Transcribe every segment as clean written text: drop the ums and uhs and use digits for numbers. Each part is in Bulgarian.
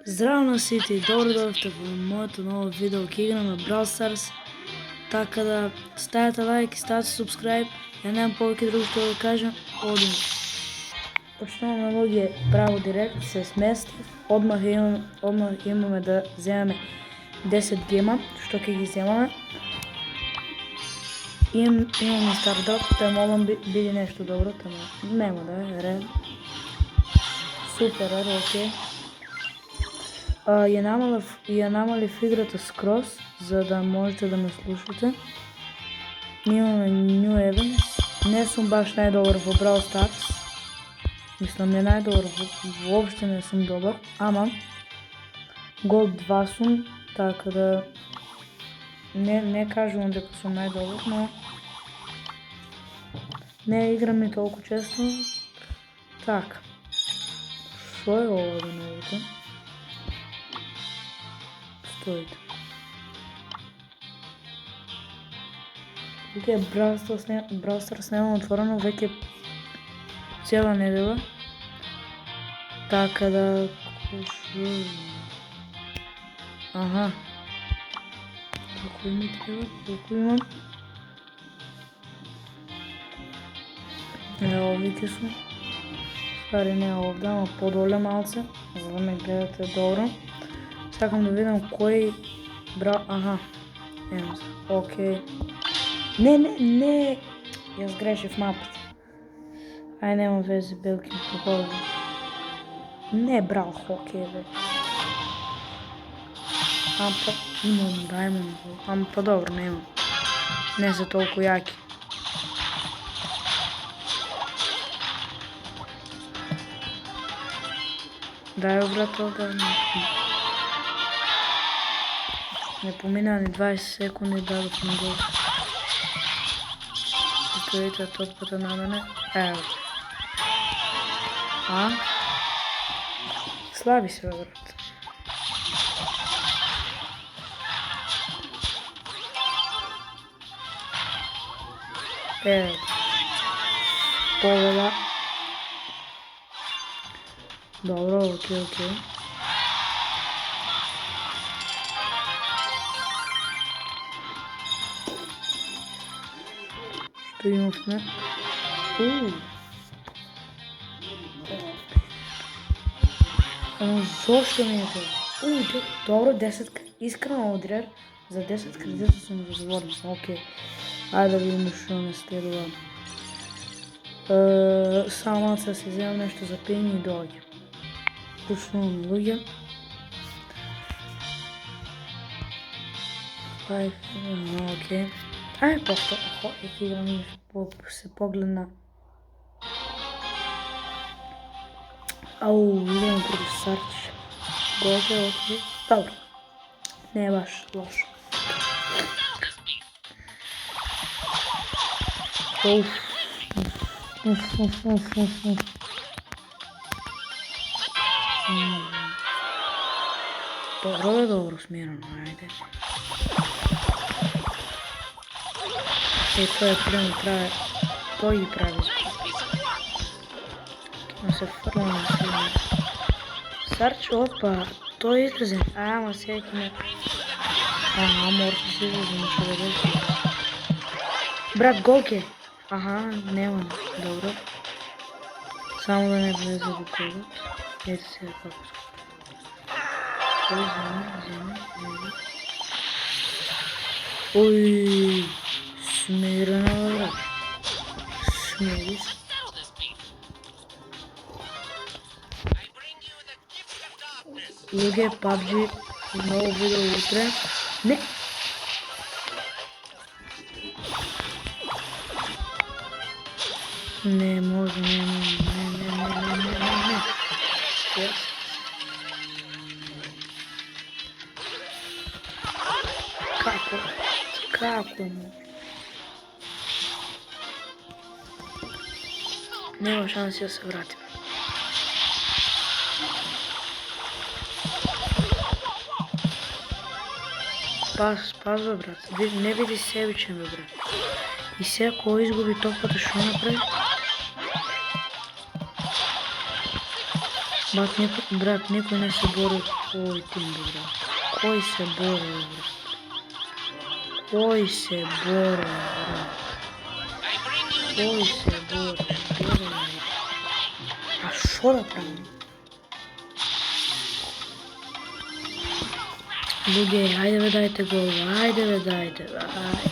Здраво на сите, добро дојдовте во моето ново видео ќе играме Brawl Stars. Така да ставете лайк и ставете subscribe. Ја немам повеќе друго што да кажам. Одим. Почнуваме луѓе право директ, се сместив. Одмах имаме да земеме 10 гема, што ќе ги земаме. Имаме стардроп, те молам биде нешто добро, тема нема да е, ред. Супер, окей. Ја намалив играта скроз, за да можете да ме слушате. Имаме New Events. Не сум баш најдобар во Brawl Stars. Мислам не најдобар, воопште не сум добар, ама Gold 2 сум, така да не кажувам дека сум најдобар, но не играм и толку често. Така. Шо е ова да новото? Стоите. Тука е Brawl Stars нема отворено веќе цела недела. Така да... Аха. Колку ми треба? Колку имам? Овие су. Стари не овде, ама подоле малце, за да ме гледате добро. Сакам да видам кој аха. Емо се. Окей. Не. Јас грешив мапата. Ај нема везе, белки, походи. Не брал хокей, бе. Ама па имам, ама па добро, не имам. Не се толку јаки. Дај брат ога. Не помина ни 20 секунди дадов на гол. Стоите топката на мене. Ево. Слаби се, брат. Ево. Победа. Добро, окей. Што имавме? Ама зошто ми е тоа? Добро, 10 искрено одрер. За 10 кредита сум задоволен. Окей. Ајде да видим што не следува. Само малце се земам нешто за пење и доаѓа. Почнуваме луѓе. Окей. Ајде повторно, ќе играм се погледна. Идем против Сарч. Окей. Добро. Не е баш лошо. Добро, смирено, ајде. Тоа е према трае. Тој ги прави. Ке се фрлам на себе. Сарч, опа, тој излезе. Ама сега ке ме... мора да се излезе, нешто да рече. Брат, голке. Нема. Добро. Само да не влезе до колот. Ето сега како се. Тој земе. Ој, смирено, брат. Смири се. Луѓе, PUBG, ново видео утре. Не! Не може, не. Како му? Нема шанси да се вратим. Паз, бе, брат. Не биди себичен, бе, брат. И сега кој изгуби топката, шо направи? Брат, никой не се бори от твой тим, брат. Кой се бори, брат? Кой се бори, брат? Кой се бори? А шо да правим? Луѓе, ајде бе дајте гол, ајде бе дајте, ајде.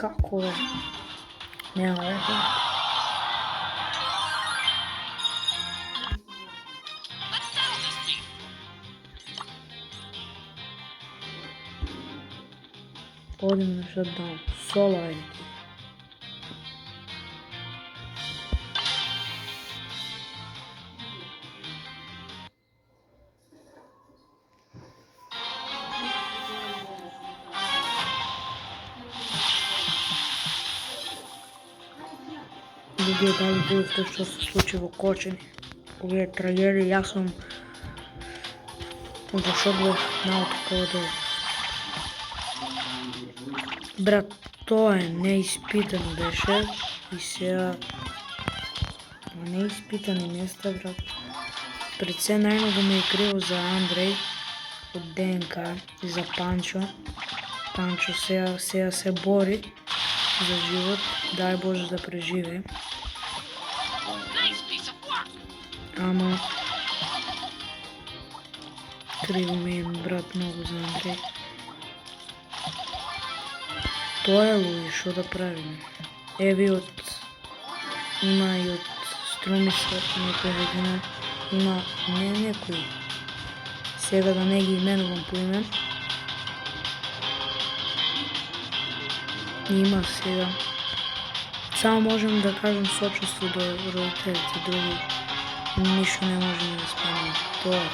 Како бе? Нема веќе. Одим на шатдаун. Соло ајде. Луѓе, дали видовте што се случи во Кочани? Овие трагедии, јас сум во шок бев наоткако долу. Брат, тоа е неиспитано беше и сега неиспитани места, брат. Пред се најмногу ме е криво за Андреј од ДНК и за Панчо. Панчо сега се бори за живот, дај Боже да преживе. Ама криво ми е, брат, многу за Андреј. Тоа е луѓе, шо да правиме? Еви има и од Струмица некој година, има не некој. Сега да не ги именувам по име. Има сега. Само можем да кажем сочувство до родителите, други ништо не можем да спомнем. Тоа.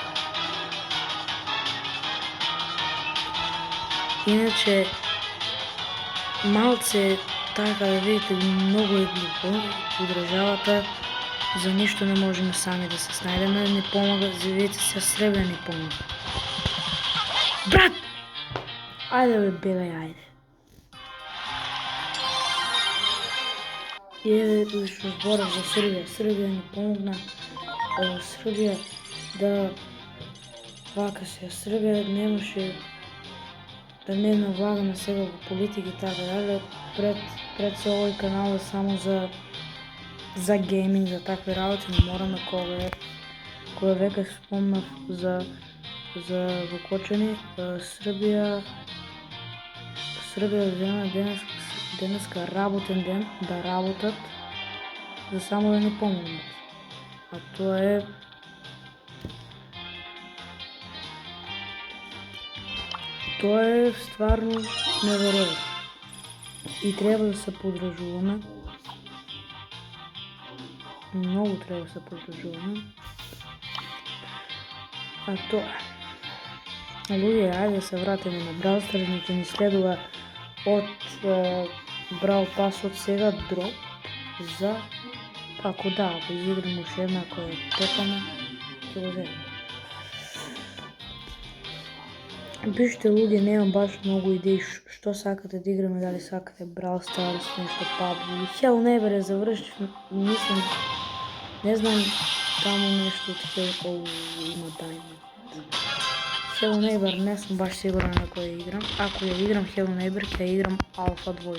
Иначе малце така да видите многу е глупо у државата, за ништо не можеме сами да се снајдеме, ни помага, за видите се Србија ни помага. Брат! Ајде бе, бегај, ајде. И еве што зборав за Србија, Србија ни помогна, Србија да вака се, Србија немаше да не навлагаме сега во политики и така дале. Пред се овој канал е само за гейминг, за такви работи, не мораме кога века спомнав за во Кочани, Србија зема денеска работен ден да работат за само да ни помогнат. А тоа е стварно неверојатно. И треба да се подржуваме. Многу треба да се подржуваме. А тоа. Луѓе, ајде да се вратиме на Brawl Stars, ќе ни следува од Brawl Pass од сега дроп за ако изиграм уште една која е тепана, ќе го земам. Пишете луѓе, немам баш многу идеи што сакате да играме, дали сакате Brawl Stars, нешто PUBG, Hell Neighbor е завршив, мислам, не знам таму нешто од Hell има Diamond. Hell Neighbor не сум баш сигурен на кој играм, ако ја играм Hell Neighbor ќе играм Alpha 2.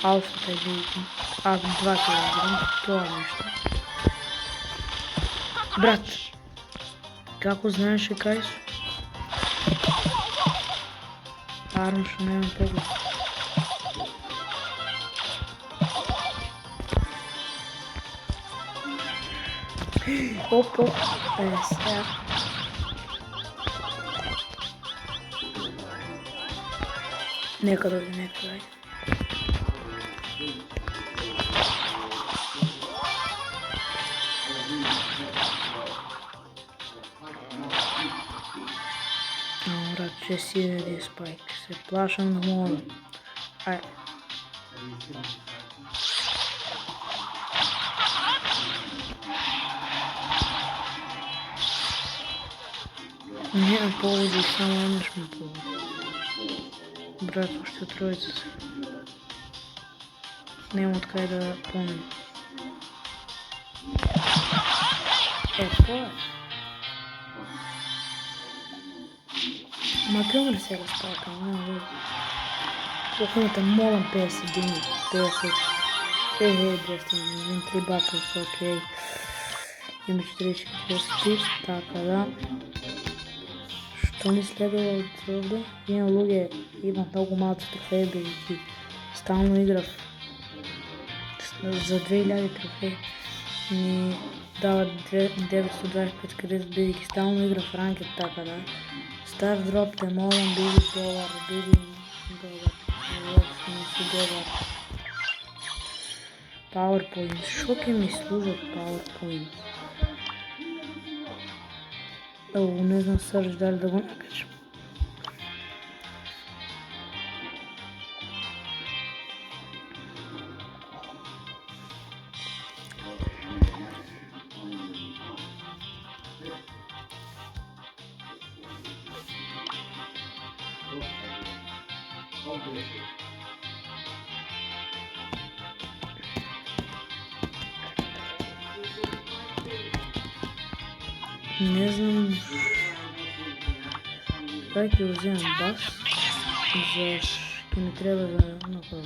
Алфата ги играм, 2 ќе играм, тоа нешто. Брат, како знаеш кај су? Парно што немам поглед. Оп, сега. Нека дојде. Брат, 6000 спайк. Се плашам да мора. Ај. Нема поводи, само еднаш ме поводи. Брат, уште тројца се. Нема од кај да помни. Тоа е. Ма ке умре сега спака, нема веќе. Колко имате, молам 50 дни, 50. Дресте, имам 3 баклса, окей. Има 40 така да. Што ни следува од овде? Има луѓе, имат многу малци трофеи, бидејќи стално играв за 2000 трофеи. Ни дава 925 кредит, бидејќи стално играв ранкет, така да. Стар дроп те молам, биди добар, Уопште не си добар. PowerPoint, шо ке ми служат PowerPoint? Ево, не знам сърч дали да го накачам. Не знам кај ќе вземам бас, зашто ми треба за напад.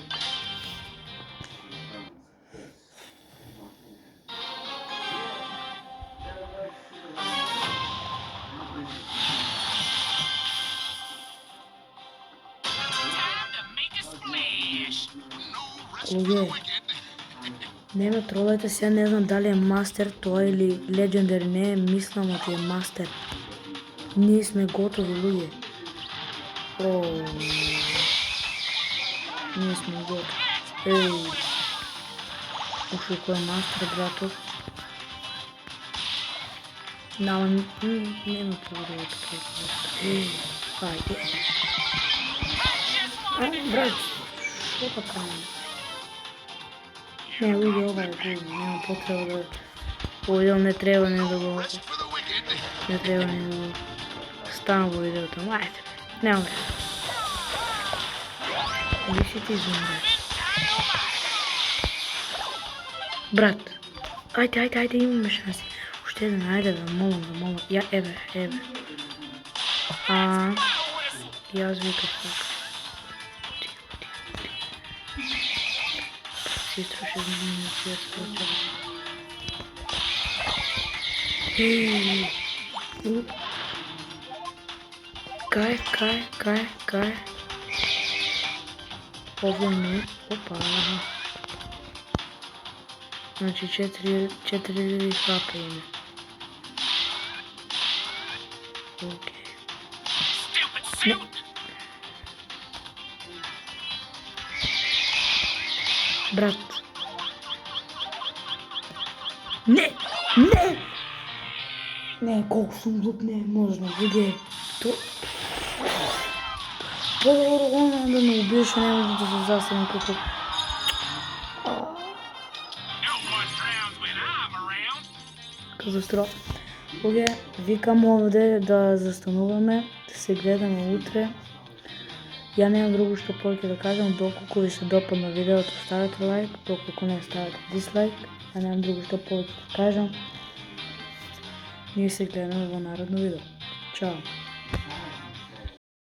Луѓе, не ме тролајте, сега не знам дали е мастер тоа или легендари, не мислам оти е мастер. Ние сме готови, луѓе. Ние сме готови. Уште кој е мастер, братов. Нема поводува така. Ајде. Брат, шо така не? Не, луѓе, ова е гудно, нема потреба да... Овдел не треба не да го... Не треба не да го... Ставам во видеото, ајде, нема вреда. Кој си ти изумреш? Брат, ајде, имаме шанси. Уште еден, ајде да молам. Ја, еве. Јас викав така. Сестро ще измени тия скоча. Кај? Овде не. Опа. Значи 4000 хп има. Окей. Брат. Не, колко съм глуп, не е можно, виде. По-добро да ме убиеш, не може да се засегна како... Катастрофа. Окей, викам овде да застануваме, да се гледаме утре. Ја немам друго што повеќе да кажам, доколку ви се допадна видеото, ставете лайк, доколку не ставете дислайк. Ја немам друго што повеќе да кажам. Ние се гледаме во наредно видео. Чао!